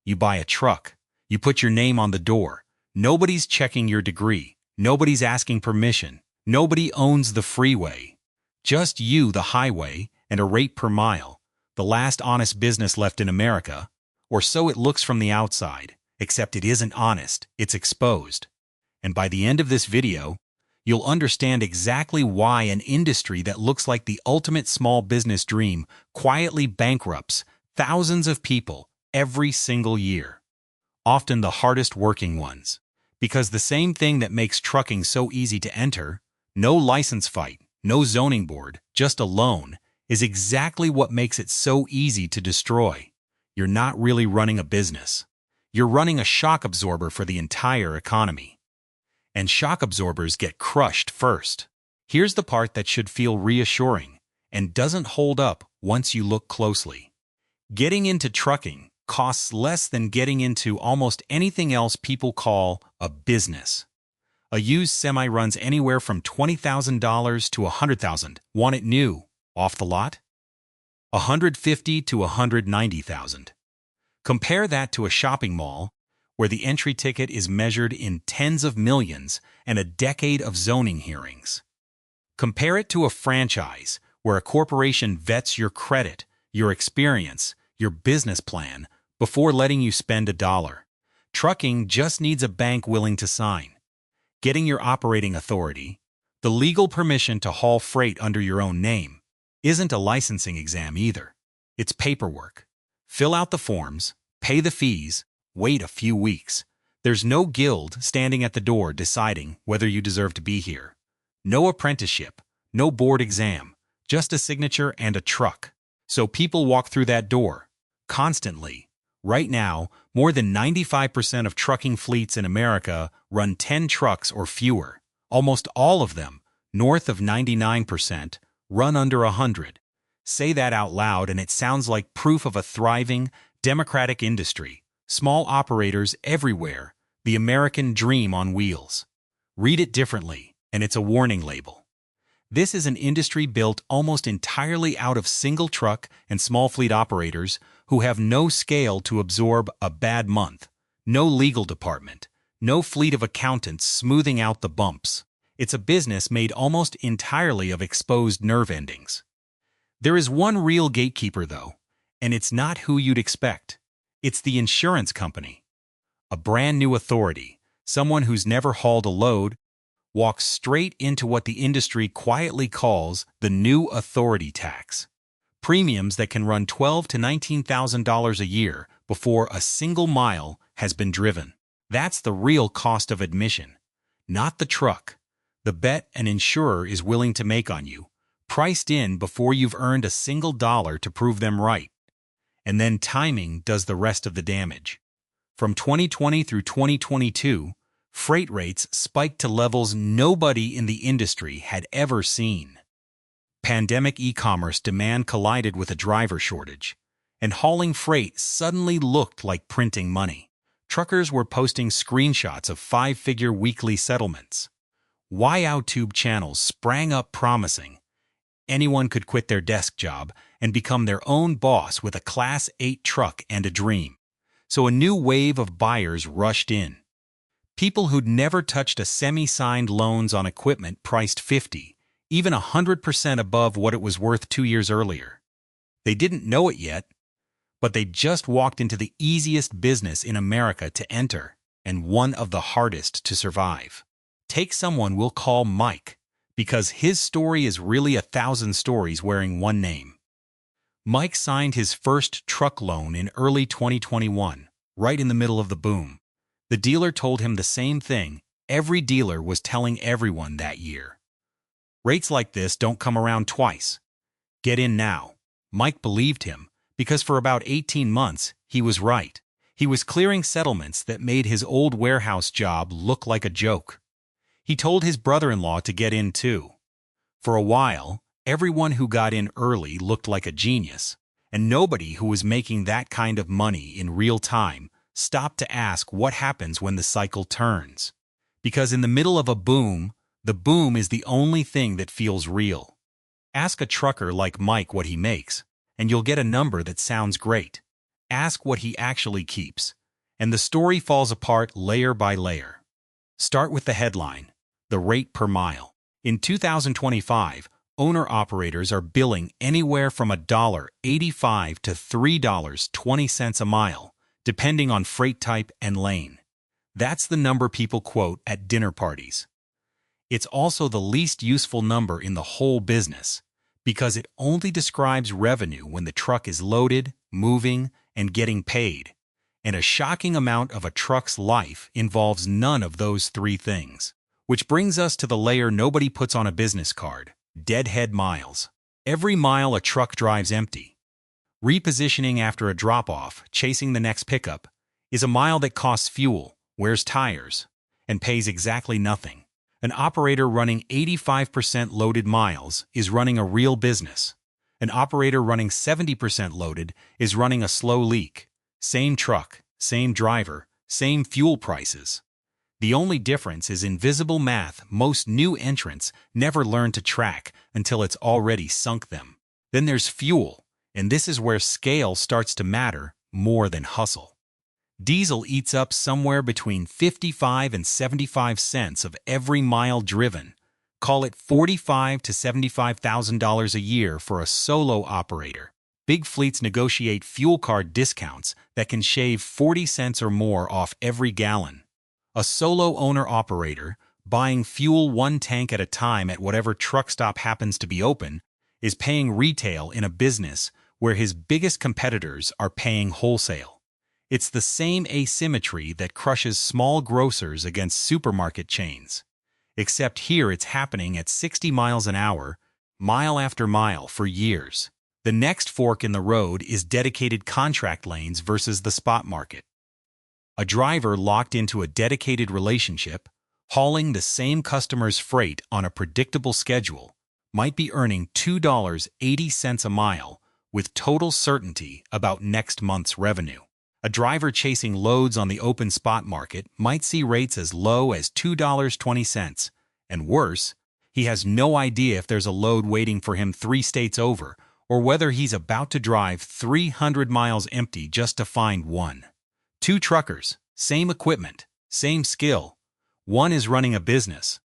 You buy a truck. You put your name on the door. Nobody's checking your degree. Nobody's asking permission. Nobody owns the freeway. Just you, the highway, and a rate per mile. The last honest business left in America. Or so it looks from the outside. Except it isn't honest. It's exposed. And by the end of this video, you'll understand exactly why an industry that looks like the ultimate small business dream quietly bankrupts thousands of people every single year. Often the hardest working ones. Because the same thing that makes trucking so easy to enter, no license fight, no zoning board, just a loan, is exactly what makes it so easy to destroy. You're not really running a business. You're running a shock absorber for the entire economy. And shock absorbers get crushed first. Here's the part that should feel reassuring and doesn't hold up once you look closely. Getting into trucking costs less than getting into almost anything else people call a business. A used semi runs anywhere from $20,000 to $100,000. Want it new, off the lot? $150,000 to $190,000. Compare that to a shopping mall where the entry ticket is measured in tens of millions and a decade of zoning hearings. Compare it to a franchise where a corporation vets your credit, your experience, your business plan before letting you spend $1. Trucking just needs a bank willing to sign. Getting your operating authority, the legal permission to haul freight under your own name, isn't a licensing exam either. It's paperwork. Fill out the forms, pay the fees, wait a few weeks. There's no guild standing at the door deciding whether you deserve to be here. No apprenticeship, no board exam, just a signature and a truck. So people walk through that door, constantly. Right now, more than 95% of trucking fleets in America run 10 trucks or fewer. Almost all of them, north of 99%, run under 100. Say that out loud and it sounds like proof of a thriving, democratic industry. Small operators everywhere, the American dream on wheels. Read it differently, and it's a warning label. This is an industry built almost entirely out of single truck and small fleet operators who have no scale to absorb a bad month, no legal department, no fleet of accountants smoothing out the bumps. It's a business made almost entirely of exposed nerve endings. There is one real gatekeeper, though, and it's not who you'd expect. It's the insurance company. A brand new authority, someone who's never hauled a load, walks straight into what the industry quietly calls the new authority tax. Premiums that can run $12,000 to $19,000 a year before a single mile has been driven. That's the real cost of admission, not the truck. The bet an insurer is willing to make on you, priced in before you've earned a single dollar to prove them right. And then timing does the rest of the damage. From 2020 through 2022, freight rates spiked to levels nobody in the industry had ever seen. Pandemic e-commerce demand collided with a driver shortage, and hauling freight suddenly looked like printing money. Truckers were posting screenshots of five-figure weekly settlements. YouTube channels sprang up promising anyone could quit their desk job and become their own boss with a Class 8 truck and a dream. So a new wave of buyers rushed in. People who'd never touched a semi-signed loans on equipment priced 50, even 100% above what it was worth 2 years earlier. They didn't know it yet, but they just walked into the easiest business in America to enter and one of the hardest to survive. Take someone we'll call Mike, because his story is really 1,000 stories wearing one name. Mike signed his first truck loan in early 2021, right in the middle of the boom. The dealer told him the same thing every dealer was telling everyone that year. Rates like this don't come around twice. Get in now. Mike believed him, because for about 18 months, he was right. He was clearing settlements that made his old warehouse job look like a joke. He told his brother-in-law to get in too. For a while, everyone who got in early looked like a genius, and nobody who was making that kind of money in real time stopped to ask what happens when the cycle turns. Because in the middle of a boom, the boom is the only thing that feels real. Ask a trucker like Mike what he makes, and you'll get a number that sounds great. Ask what he actually keeps. And the story falls apart layer by layer. Start with the headline, the rate per mile. In 2025, owner-operators are billing anywhere from $1.85 to $3.20 a mile, depending on freight type and lane. That's the number people quote at dinner parties. It's also the least useful number in the whole business, because it only describes revenue when the truck is loaded, moving, and getting paid. And a shocking amount of a truck's life involves none of those three things. Which brings us to the layer nobody puts on a business card, deadhead miles. Every mile a truck drives empty. Repositioning after a drop-off, chasing the next pickup, is a mile that costs fuel, wears tires, and pays exactly nothing. An operator running 85% loaded miles is running a real business. An operator running 70% loaded is running a slow leak. Same truck, same driver, same fuel prices. The only difference is invisible math most new entrants never learn to track until it's already sunk them. Then there's fuel, and this is where scale starts to matter more than hustle. Diesel eats up somewhere between 55 and 75 cents of every mile driven. Call it $45,000 to $75,000 a year for a solo operator. Big fleets negotiate fuel card discounts that can shave 40 cents or more off every gallon. A solo owner-operator, buying fuel one tank at a time at whatever truck stop happens to be open, is paying retail in a business where his biggest competitors are paying wholesale. It's the same asymmetry that crushes small grocers against supermarket chains. Except here it's happening at 60 miles an hour, mile after mile for years. The next fork in the road is dedicated contract lanes versus the spot market. A driver locked into a dedicated relationship, hauling the same customer's freight on a predictable schedule, might be earning $2.80 a mile with total certainty about next month's revenue. A driver chasing loads on the open spot market might see rates as low as $2.20, and worse, he has no idea if there's a load waiting for him 3 states over, or whether he's about to drive 300 miles empty just to find one. 2 truckers, same equipment, same skill. One is running a business.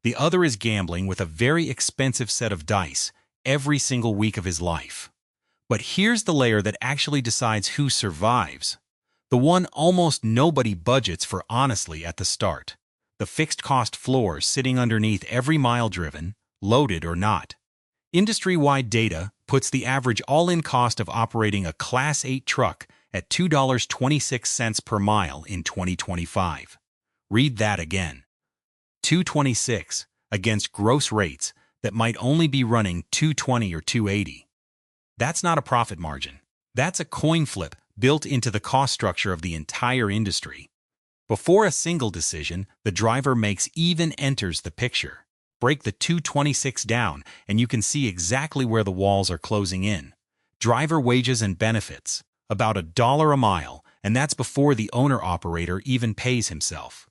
The other is gambling with a very expensive set of dice every single week of his life. But here's the layer that actually decides who survives. The one almost nobody budgets for honestly at the start. The fixed cost floor sitting underneath every mile driven, loaded or not. Industry-wide data puts the average all-in cost of operating a Class 8 truck at $2.26 per mile in 2025. Read that again. $2.26 against gross rates that might only be running $2.20 or $2.80. That's not a profit margin. That's a coin flip built into the cost structure of the entire industry. Before a single decision the driver makes even enters the picture. Break the $2.26 down and you can see exactly where the walls are closing in. Driver wages and benefits, about $1 a mile, and that's before the owner-operator even pays himself.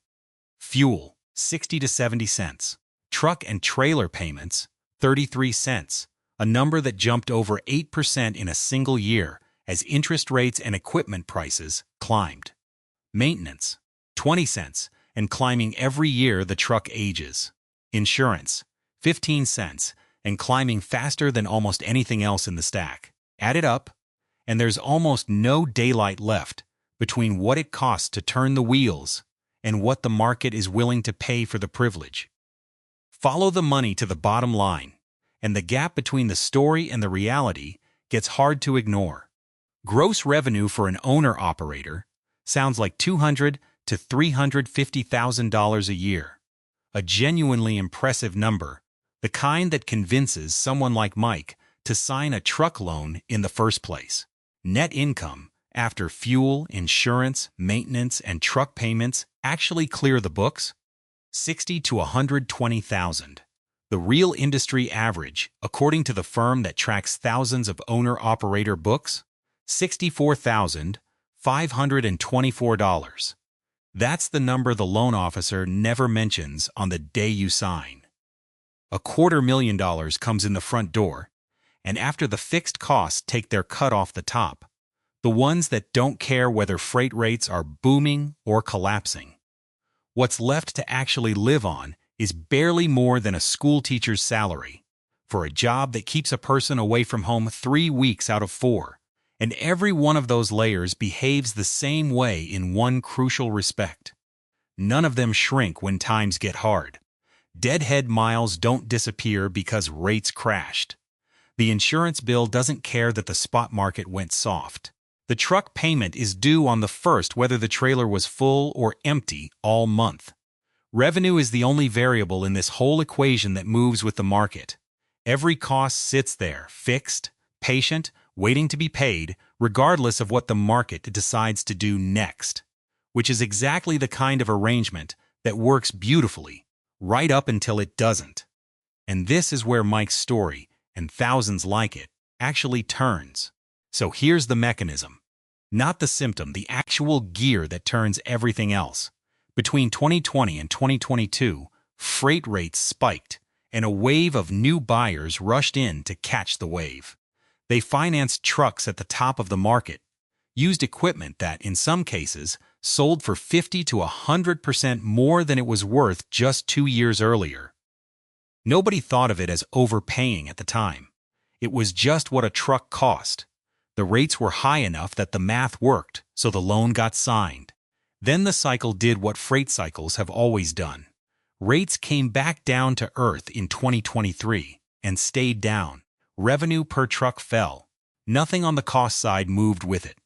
Fuel, 60 to 70 cents. Truck and trailer payments, 33 cents, a number that jumped over 8% in a single year as interest rates and equipment prices climbed. Maintenance, 20 cents, and climbing every year the truck ages. Insurance, 15 cents, and climbing faster than almost anything else in the stack. Add it up, and there's almost no daylight left between what it costs to turn the wheels and what the market is willing to pay for the privilege. Follow the money to the bottom line, and the gap between the story and the reality gets hard to ignore. Gross revenue for an owner-operator sounds like $200,000 to $350,000 a year. A genuinely impressive number, the kind that convinces someone like Mike to sign a truck loan in the first place. Net income, after fuel, insurance, maintenance, and truck payments actually clear the books? $60,000 to $120,000. The real industry average, according to the firm that tracks thousands of owner-operator books? $64,524. That's the number the loan officer never mentions on the day you sign. $250,000 comes in the front door, and after the fixed costs take their cut off the top, The ones that don't care whether freight rates are booming or collapsing. What's left to actually live on is barely more than a school teacher's salary for a job that keeps a person away from home 3 weeks out of 4. And every one of those layers behaves the same way in one crucial respect. None of them shrink when times get hard. Deadhead miles don't disappear because rates crashed. The insurance bill doesn't care that the spot market went soft. The truck payment is due on the 1st whether the trailer was full or empty all month. Revenue is the only variable in this whole equation that moves with the market. Every cost sits there, fixed, patient, waiting to be paid, regardless of what the market decides to do next. Which is exactly the kind of arrangement that works beautifully, right up until it doesn't. And this is where Mike's story, and thousands like it, actually turns. So here's the mechanism. Not the symptom, the actual gear that turns everything else. Between 2020 and 2022, freight rates spiked, and a wave of new buyers rushed in to catch the wave. They financed trucks at the top of the market, used equipment that, in some cases, sold for 50 to 100% more than it was worth just 2 years earlier. Nobody thought of it as overpaying at the time. It was just what a truck cost. The rates were high enough that the math worked, so the loan got signed. Then the cycle did what freight cycles have always done. Rates came back down to earth in 2023 and stayed down. Revenue per truck fell. Nothing on the cost side moved with it.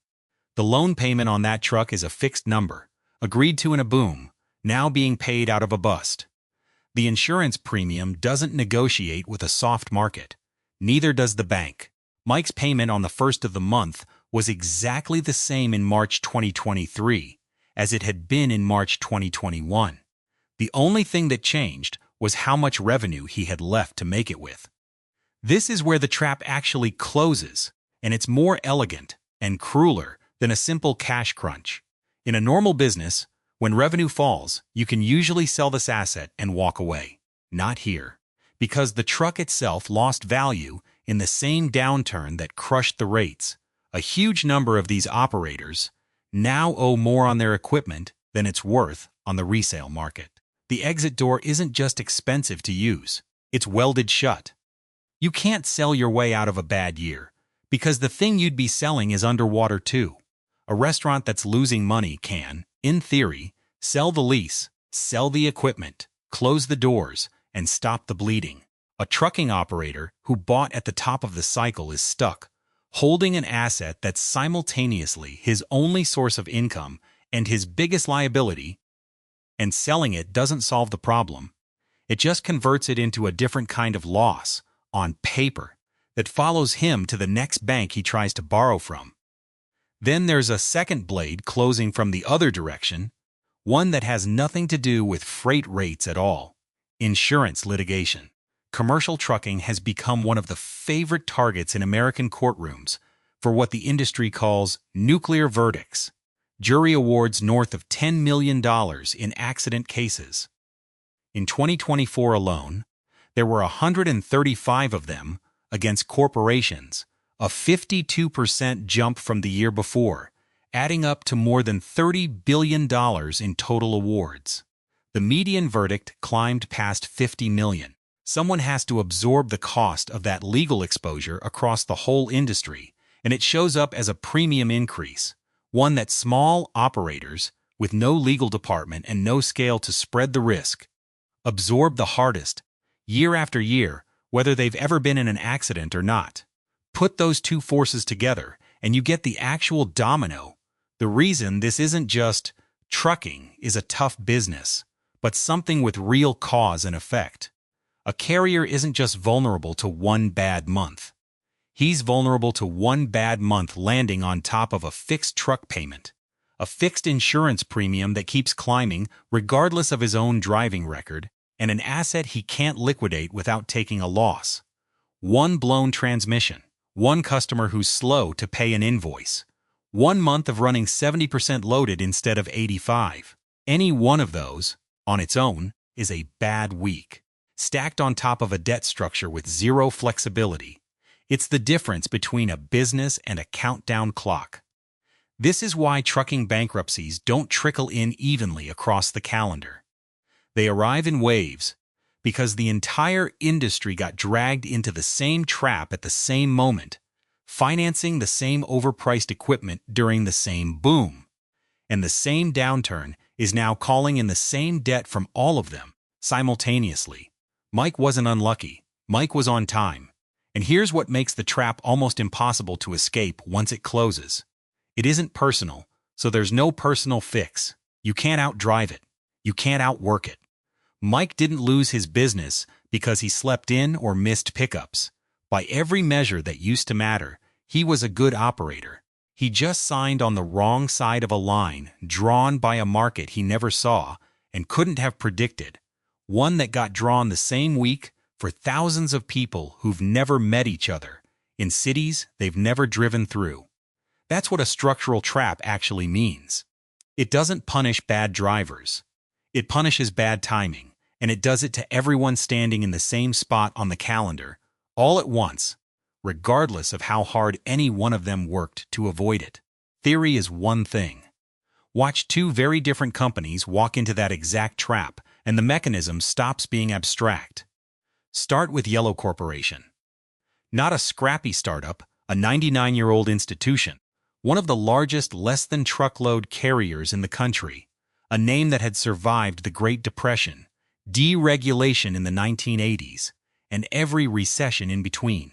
The loan payment on that truck is a fixed number, agreed to in a boom, now being paid out of a bust. The insurance premium doesn't negotiate with a soft market. Neither does the bank. Mike's payment on the 1st of the month was exactly the same in March 2023 as it had been in March 2021. The only thing that changed was how much revenue he had left to make it with. This is where the trap actually closes, and it's more elegant and crueler than a simple cash crunch. In a normal business, when revenue falls, you can usually sell this asset and walk away. Not here, because the truck itself lost value in the same downturn that crushed the rates. A huge number of these operators now owe more on their equipment than it's worth on the resale market. The exit door isn't just expensive to use, it's welded shut. You can't sell your way out of a bad year, because the thing you'd be selling is underwater too. A restaurant that's losing money can, in theory, sell the lease, sell the equipment, close the doors, and stop the bleeding. A trucking operator who bought at the top of the cycle is stuck, holding an asset that's simultaneously his only source of income and his biggest liability, and selling it doesn't solve the problem. It just converts it into a different kind of loss, on paper, that follows him to the next bank he tries to borrow from. Then there's a second blade closing from the other direction, one that has nothing to do with freight rates at all: insurance litigation. Commercial trucking has become one of the favorite targets in American courtrooms for what the industry calls nuclear verdicts, jury awards north of $10 million in accident cases. In 2024 alone, there were 135 of them against corporations, a 52% jump from the year before, adding up to more than $30 billion in total awards. The median verdict climbed past $50 million. Someone has to absorb the cost of that legal exposure across the whole industry, and it shows up as a premium increase, one that small operators, with no legal department and no scale to spread the risk, absorb the hardest, year after year, whether they've ever been in an accident or not. Put those two forces together, and you get the actual domino. The reason this isn't just trucking is a tough business, but something with real cause and effect. A carrier isn't just vulnerable to one bad month. He's vulnerable to one bad month landing on top of a fixed truck payment, a fixed insurance premium that keeps climbing regardless of his own driving record, and an asset he can't liquidate without taking a loss. One blown transmission, one customer who's slow to pay an invoice, 1 month of running 70% loaded instead of 85. Any one of those, on its own, is a bad week, stacked on top of a debt structure with zero flexibility. It's the difference between a business and a countdown clock. This is why trucking bankruptcies don't trickle in evenly across the calendar. They arrive in waves because the entire industry got dragged into the same trap at the same moment, financing the same overpriced equipment during the same boom. And the same downturn is now calling in the same debt from all of them simultaneously. Mike wasn't unlucky. Mike was on time. And here's what makes the trap almost impossible to escape once it closes. It isn't personal, so there's no personal fix. You can't outdrive it. You can't outwork it. Mike didn't lose his business because he slept in or missed pickups. By every measure that used to matter, he was a good operator. He just signed on the wrong side of a line drawn by a market he never saw and couldn't have predicted, one that got drawn the same week for thousands of people who've never met each other, in cities they've never driven through. That's what a structural trap actually means. It doesn't punish bad drivers. It punishes bad timing, and it does it to everyone standing in the same spot on the calendar, all at once, regardless of how hard any one of them worked to avoid it. Theory is one thing. Watch two very different companies walk into that exact trap, and the mechanism stops being abstract. Start with Yellow Corporation. Not a scrappy startup, a 99-year-old institution, one of the largest less-than-truckload carriers in the country, a name that had survived the Great Depression, deregulation in the 1980s, and every recession in between.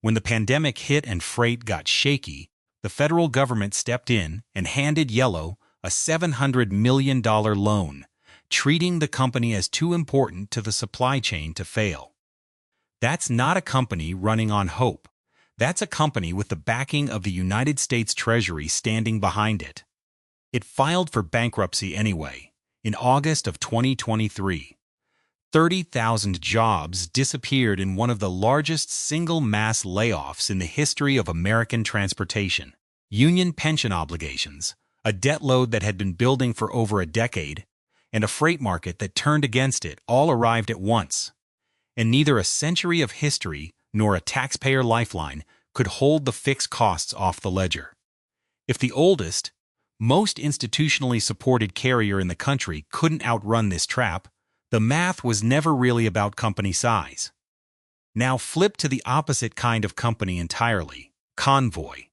When the pandemic hit and freight got shaky, the federal government stepped in and handed Yellow a $700 million loan, treating the company as too important to the supply chain to fail. That's not a company running on hope. That's a company with the backing of the United States Treasury standing behind it. It filed for bankruptcy anyway, in August of 2023. 30,000 jobs disappeared in one of the largest single mass layoffs in the history of American transportation. Union pension obligations, a debt load that had been building for over a decade, and a freight market that turned against it all arrived at once. And neither a century of history nor a taxpayer lifeline could hold the fixed costs off the ledger. If the oldest, most institutionally supported carrier in the country couldn't outrun this trap, the math was never really about company size. Now flip to the opposite kind of company entirely, Convoy.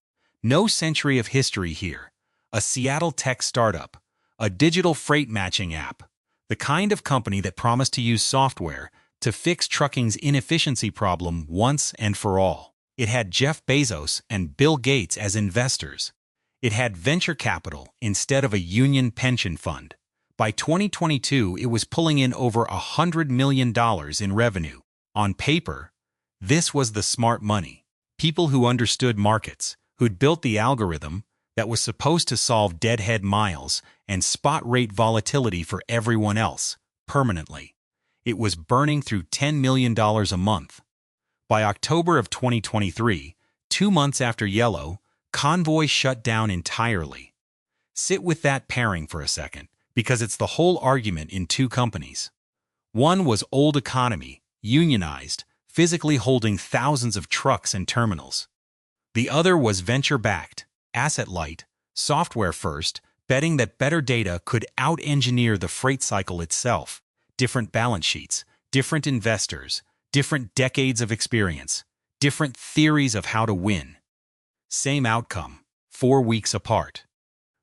No century of history here. A Seattle tech startup, a digital freight matching app, the kind of company that promised to use software to fix trucking's inefficiency problem once and for all. It had Jeff Bezos and Bill Gates as investors. It had venture capital instead of a union pension fund. By 2022, it was pulling in over $100 million in revenue. On paper, this was the smart money. People who understood markets, who'd built the algorithm that was supposed to solve deadhead miles and spot rate volatility for everyone else, permanently. It was burning through $10 million a month. By October of 2023, 2 months after Yellow, Convoy shut down entirely. Sit with that pairing for a second, because it's the whole argument in two companies. One was old economy, unionized, physically holding thousands of trucks and terminals. The other was venture-backed, asset-light, software-first, betting that better data could out-engineer the freight cycle itself. Different balance sheets, different investors, different decades of experience, different theories of how to win. Same outcome, 4 weeks apart.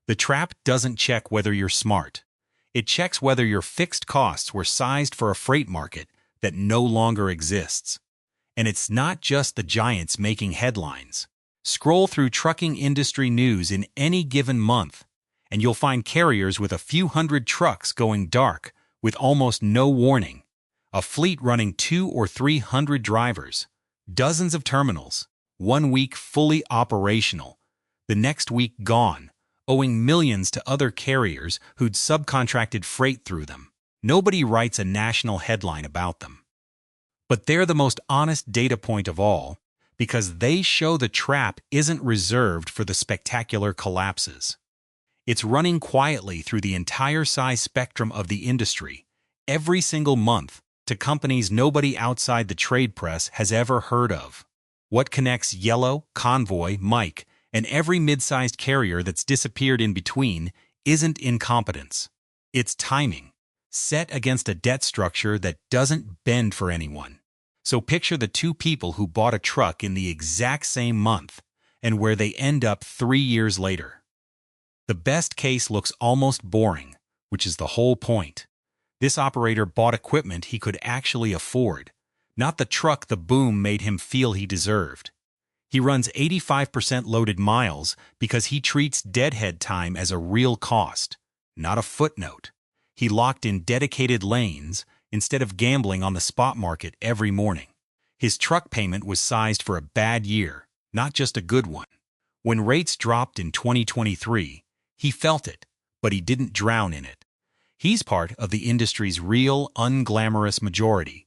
The trap doesn't check whether you're smart. It checks whether your fixed costs were sized for a freight market that no longer exists. And it's not just the giants making headlines. Scroll through trucking industry news in any given month, and you'll find carriers with a few hundred trucks going dark with almost no warning, a fleet running 200 or 300 drivers, dozens of terminals, 1 week fully operational, the next week gone, owing millions to other carriers who'd subcontracted freight through them. Nobody writes a national headline about them. But they're the most honest data point of all, because they show the trap isn't reserved for the spectacular collapses. It's running quietly through the entire size spectrum of the industry, every single month, to companies nobody outside the trade press has ever heard of. What connects Yellow, Convoy, Mike, And every mid-sized carrier that's disappeared in between isn't incompetence. It's timing, set against a debt structure that doesn't bend for anyone. So picture the two people who bought a truck in the exact same month and where they end up 3 years later. The best case looks almost boring, which is the whole point. This operator bought equipment he could actually afford, not the truck the boom made him feel he deserved. He runs 85% loaded miles because he treats deadhead time as a real cost, not a footnote. He locked in dedicated lanes instead of gambling on the spot market every morning. His truck payment was sized for a bad year, not just a good one. When rates dropped in 2023, he felt it, but he didn't drown in it. He's part of the industry's real, unglamorous majority,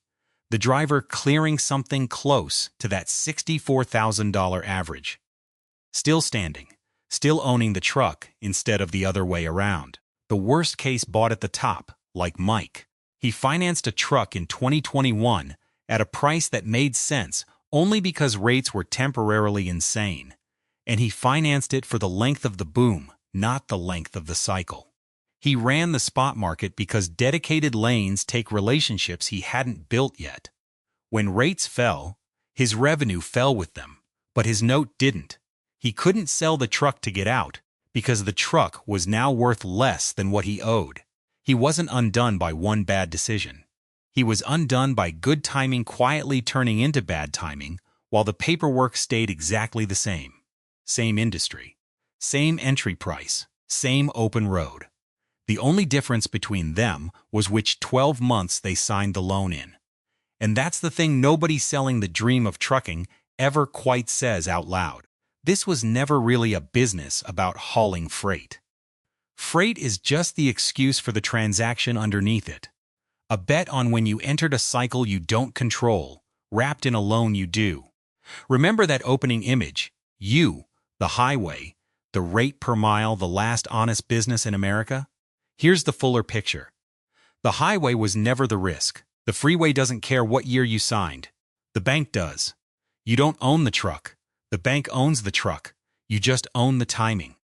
the driver clearing something close to that $64,000 average. Still standing, still owning the truck instead of the other way around. The worst case bought at the top, like Mike. He financed a truck in 2021 at a price that made sense only because rates were temporarily insane, and he financed it for the length of the boom, not the length of the cycle. He ran the spot market because dedicated lanes take relationships he hadn't built yet. When rates fell, his revenue fell with them, but his note didn't. He couldn't sell the truck to get out because the truck was now worth less than what he owed. He wasn't undone by one bad decision. He was undone by good timing quietly turning into bad timing while the paperwork stayed exactly the same. Same industry, same entry price, same open road. The only difference between them was which 12 months they signed the loan in. And that's the thing nobody selling the dream of trucking ever quite says out loud. This was never really a business about hauling freight. Freight is just the excuse for the transaction underneath it. A bet on when you entered a cycle you don't control, wrapped in a loan you do. Remember that opening image, you, the highway, the rate per mile, the last honest business in America? Here's the fuller picture. The highway was never the risk. The freeway doesn't care what year you signed. The bank does. You don't own the truck. The bank owns the truck. You just own the timing.